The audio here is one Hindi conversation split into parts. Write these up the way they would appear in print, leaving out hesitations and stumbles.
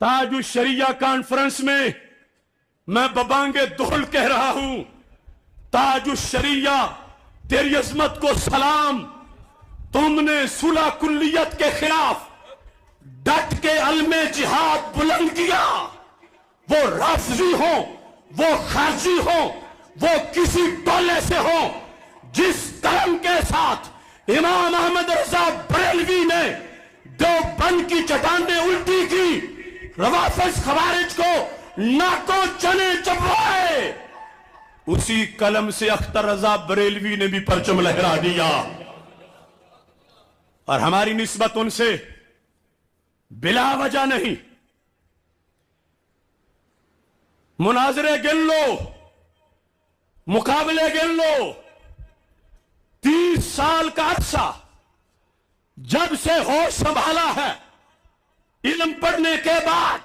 ताजुश शरिया कॉन्फ्रेंस में मैं बबांगे दोल कह रहा हूं, ताजुश शरिया तेरी अजमत को सलाम। तुमने सुलह कुल्लियत के खिलाफ डट के अलमे जिहाद बुलंद किया। वो राफजी हो, वो खारजी हो, वो किसी टोले से हो, जिस कलम के साथ इमाम अहमद रजा बरेलवी ने देवबंद की चट्टानें उल्टी की, रवाफिज खवारिज को नाको चने चबवाए, उसी कलम से अख्तर रजा बरेलवी ने भी परचम लहरा दिया। और हमारी निस्बत उनसे बिला वजह नहीं। मुनाजरे गिन लो, मुकाबले गिन लो। 30 साल का अरसा जब से होश संभाला है, इल्म पढ़ने के बाद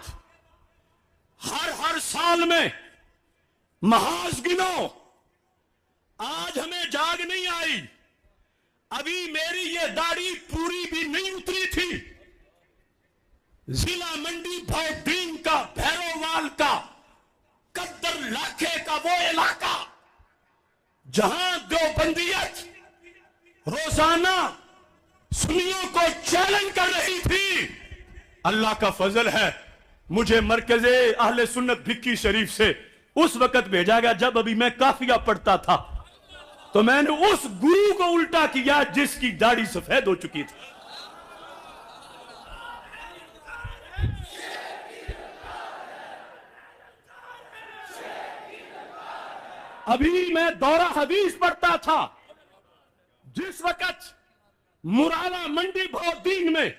हर साल में महाज गिनो। आज हमें जाग नहीं आई, अभी मेरी ये दाढ़ी पूरी भी नहीं उतरी थी। जिला मंडी भौडीन का, भैरोवाल का, कद्दर लाखे का वो इलाका जहां देवबंदियत रोजाना सुन्नियों को चैलेंज कर रही थी। अल्लाह का फजल है, मुझे मरकज़े अहले सुन्नत भिक्की शरीफ से उस वक्त भेजा गया जब अभी मैं काफिया पढ़ता था, तो मैंने उस गुरु को उल्टा किया जिसकी दाढ़ी सफेद हो चुकी थी। अभी मैं दौरा हदीस पढ़ता था, जिस वक्त मुराला मंडी भौदीन में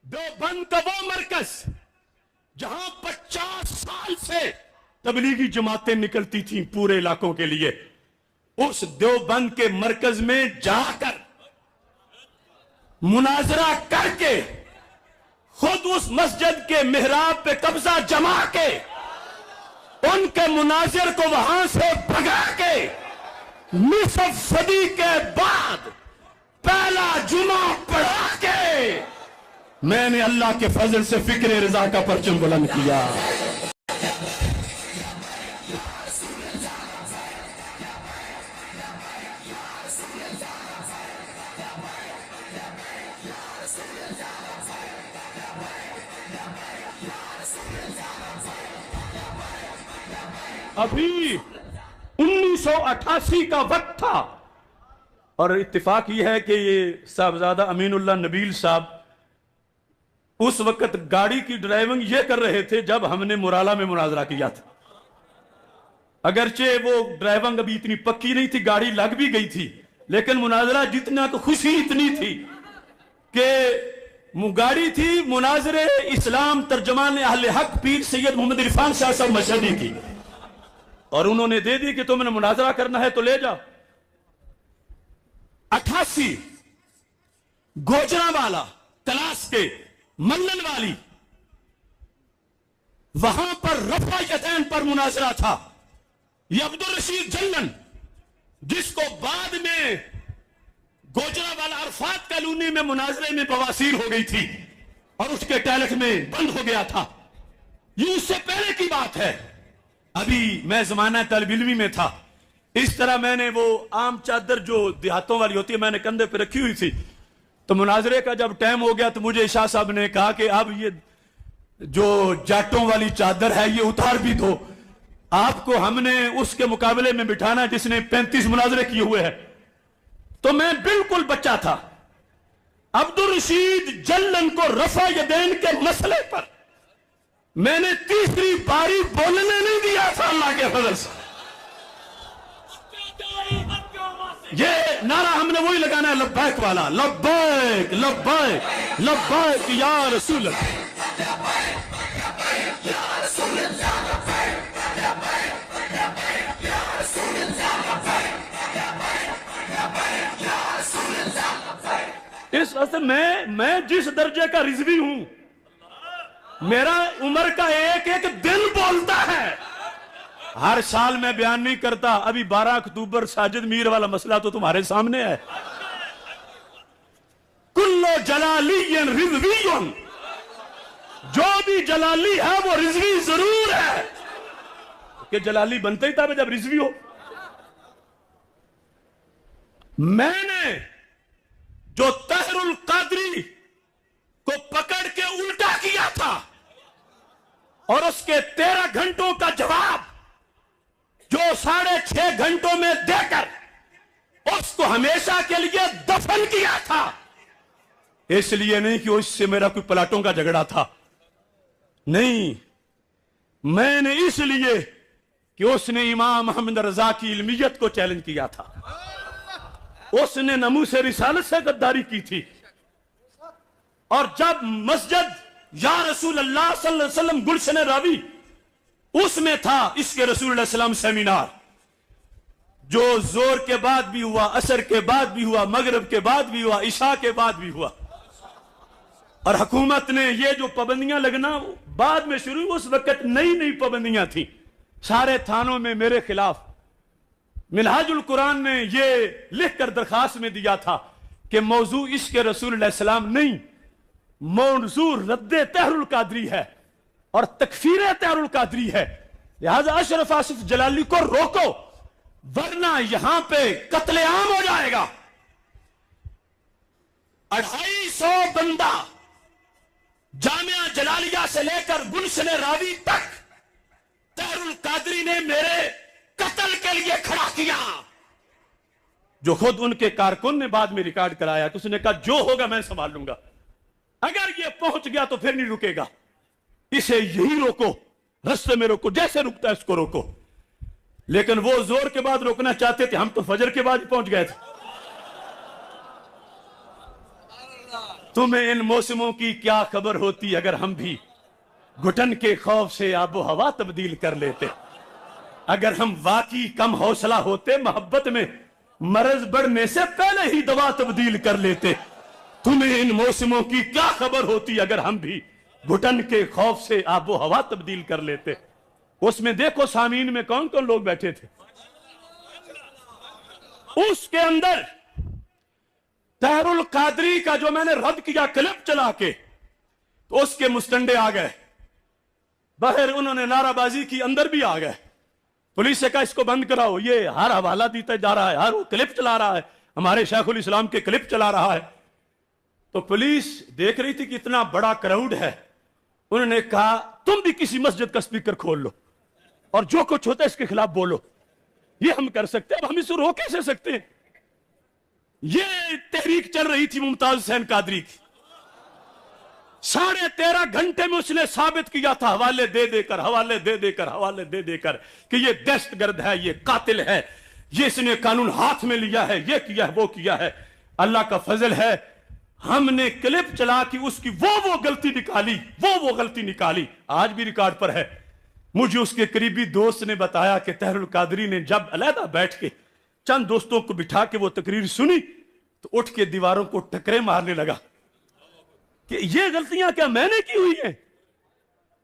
देवबंद का वो मरकज जहां 50 साल से तबलीगी जमातें निकलती थीं पूरे इलाकों के लिए, उस देवबंद के मरकज में जाकर मुनाजरा करके खुद उस मस्जिद के मेहराब पे कब्जा जमा के उनके मुनाजिर को वहां से भगा के निसफ सदी के बाद पहला जुमा पढ़ा के मैंने अल्लाह के फजल से फिक्र रजा का परचम बुलंद किया। अभी 1988 का वक्त था और इत्तेफाक यह है कि ये साहबजादा अमीनुल्लाह नबील साहब उस वक्त गाड़ी की ड्राइविंग ये कर रहे थे जब हमने मुराला में मुनाजरा किया था। अगरचे वो ड्राइविंग अभी इतनी पक्की नहीं थी, गाड़ी लग भी गई थी, लेकिन मुनाजरा जितना तो खुशी इतनी थी कि गाड़ी थी मुनाजरे इस्लाम तर्जमान अहले हक पीर सैयद मोहम्मद इरफान शाह साहब मशहदी की, और उन्होंने दे दी कि तुमने मुनाजरा करना है तो ले जाओ। 88 गोजरावाला तलाश के मल्लन वाली, वहां पर रफा यदैन पर मुनाजरा था। ये अब्दुल रशीद जल्लन, जिसको बाद में गोजरावाला अरफात कॉलोनी में मुनाजरे में बवासीर हो गई थी और उसके टॉयलेट में बंद हो गया था, ये उससे पहले की बात है। अभी मैं जमाना तलब इल्मी में था। इस तरह मैंने वो आम चादर जो देहातों वाली होती है मैंने कंधे पे रखी हुई थी। तो मुनाजरे का जब टाइम हो गया तो मुझे शाह साहब ने कहा कि अब ये जो जाटों वाली चादर है ये उतार भी दो, आपको हमने उसके मुकाबले में बिठाना जिसने 35 मुनाजरे किए हुए हैं। तो मैं बिल्कुल बच्चा था। अब्दुल रशीद जल्लन को रफा यदैन के मसले पर मैंने तीसरी बारी बोलने नहीं दिया था अल्लाह के फजल से। ये नारा हमने वही लगाना है, लब्बैक वाला, लब्बैक लब्बैक लब्बैक या रसूल अल्लाह। इस असर में मैं जिस दर्जे का रिजवी हूं, मेरा उम्र का एक एक दिन बोलता है। हर साल मैं बयान नहीं करता। अभी 12 अक्टूबर साजिद मीर वाला मसला तो तुम्हारे सामने है। कुल्लो जलालियन रिजवियन जो भी जलाली है वो रिजवी जरूर है, कि जलाली बनते ही था जब रिजवी हो। मैंने जो तहरुल कादरी को पकड़ के उल्टा किया था और उसके 13 घंटों का जवाब जो 6.5 घंटों में देकर उसको हमेशा के लिए दफन किया था, इसलिए नहीं कि उससे मेरा कोई प्लाटों का झगड़ा था, नहीं, मैंने इसलिए कि उसने इमाम अहमद रजा की इल्मियत को चैलेंज किया था, उसने नमूस रिसालत से गद्दारी की थी। और जब मस्जिद या रसूल अल्लाह सल्लल्लाहु अलैहि वसल्लम गुलशन रावी उसमें था इसके रसूल सल्लल्लाहु अलैहि वसल्लम सेमिनार, जो जोर के बाद भी हुआ, असर के बाद भी हुआ, मगरिब के बाद भी हुआ, इशा के बाद भी हुआ। और हुकूमत ने ये जो पाबंदियां लगना बाद में शुरू, उस वक्त नई नई पाबंदियां थी, सारे थानों में मेरे खिलाफ। मिनहाजुल कुरान ने ये लिख कर दरखास्त में दिया था कि मौजू इश्क रसूल सलाम नहीं, मौजू रद्दे तहरुल कादरी है और तकफीर तहरुल कादरी है। लिहाजा अशरफ आसिफ जलाली को रोको, वरना यहां पे कत्लेआम हो जाएगा। 250 बंदा जामिया जलालिया से लेकर गुलशन रावी तक तहरुल कादरी ने मेरे कत्ल के लिए खड़ा किया, जो खुद उनके कारकुन ने बाद में रिकॉर्ड कराया तो उसने कहा जो होगा मैं संभाल लूंगा, अगर ये पहुंच गया तो फिर नहीं रुकेगा, इसे यही रोको, रास्ते में रोको, जैसे रुकता है इसको रोको। लेकिन वो जोर के बाद रोकना चाहते थे, हम तो फजर के बाद पहुंच गए थे। तुम्हें इन मौसमों की क्या खबर होती अगर हम भी घुटन के खौफ से आबो हवा तब्दील कर लेते, अगर हम वाकई कम हौसला होते, मोहब्बत में मर्ज बढ़ने से पहले ही दवा तब्दील कर लेते। तुम्हें इन मौसमों की क्या खबर होती अगर हम भी घुटन के खौफ से आबो हवा तब्दील कर लेते। उसमें देखो सामीन में कौन कौन लोग बैठे थे, उसके अंदर तहरुल कादरी का जो मैंने रद्द किया क्लिप चला के, तो उसके मुस्तंडे आ गए बाहर, उन्होंने नाराबाजी की, अंदर भी आ गए। पुलिस से कहा इसको बंद कराओ, ये हर हवाला देता जा रहा है, हर वो क्लिप चला रहा है, हमारे शेखुल इस्लाम के क्लिप चला रहा है। तो पुलिस देख रही थी कि इतना बड़ा क्राउड है, उन्होंने कहा तुम भी किसी मस्जिद का स्पीकर खोल लो और जो कुछ होता है इसके खिलाफ बोलो, ये हम कर सकते हैं, अब हम इसे रोक कैसे सकते हैं। ये तहरीक चल रही थी मुमताज हुसैन कादरी की, 13.5 घंटे में उसने साबित किया था, हवाले दे देकर, हवाले दे देकर, हवाले दे देकर, कि ये दहशतगर्द है, ये कातिल है, ये इसने कानून हाथ में लिया है, ये किया है, वो किया है। अल्लाह का फजल है, हमने क्लिप चला के उसकी वो गलती निकाली, वो गलती निकाली, आज भी रिकॉर्ड पर है। मुझे उसके करीबी दोस्त ने बताया कि तहरुल कादरी ने जब अलहदा बैठ के चंद दोस्तों को बिठा के वो तकरीर सुनी तो उठ के दीवारों को टकरे मारने लगा कि ये गलतियां क्या मैंने की हुई हैं।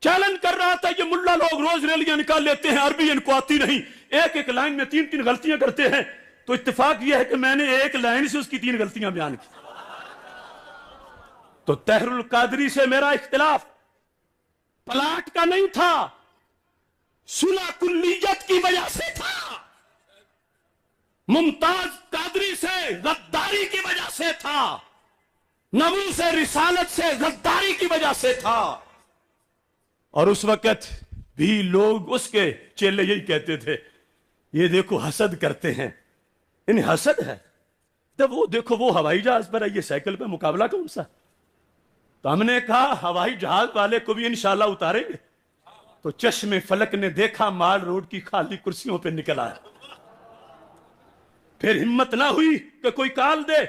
चैलेंज कर रहा था, ये मुल्ला लोग रोज रैलियां निकाल लेते हैं, अरबी इनको आती नहीं, एक एक लाइन में 3-3 गलतियां करते हैं, तो इत्तेफाक यह है कि मैंने एक लाइन से उसकी 3 गलतियां बयान की। तो तहरुल कादरी से मेरा इख्तिलाफ प्लाट का नहीं था, सुलह कुल्लियत की वजह से था, मुमताज कादरी से गद्दारी की वजह से था, नमूस रिसालत से गद्दारी की वजह से था। और उस वक्त भी लोग उसके चेले यही कहते थे, ये देखो हसद करते हैं, इन्हें हसद है। तब वो देखो वो हवाई जहाज पर है, ये साइकिल पे मुकाबला कौन सा। तो हमने कहा हवाई जहाज वाले को भी इंशाल्लाह उतारेंगे। तो चश्मे फलक ने देखा माल रोड की खाली कुर्सियों पे निकल आया, फिर हिम्मत ना हुई कि कोई काल दे।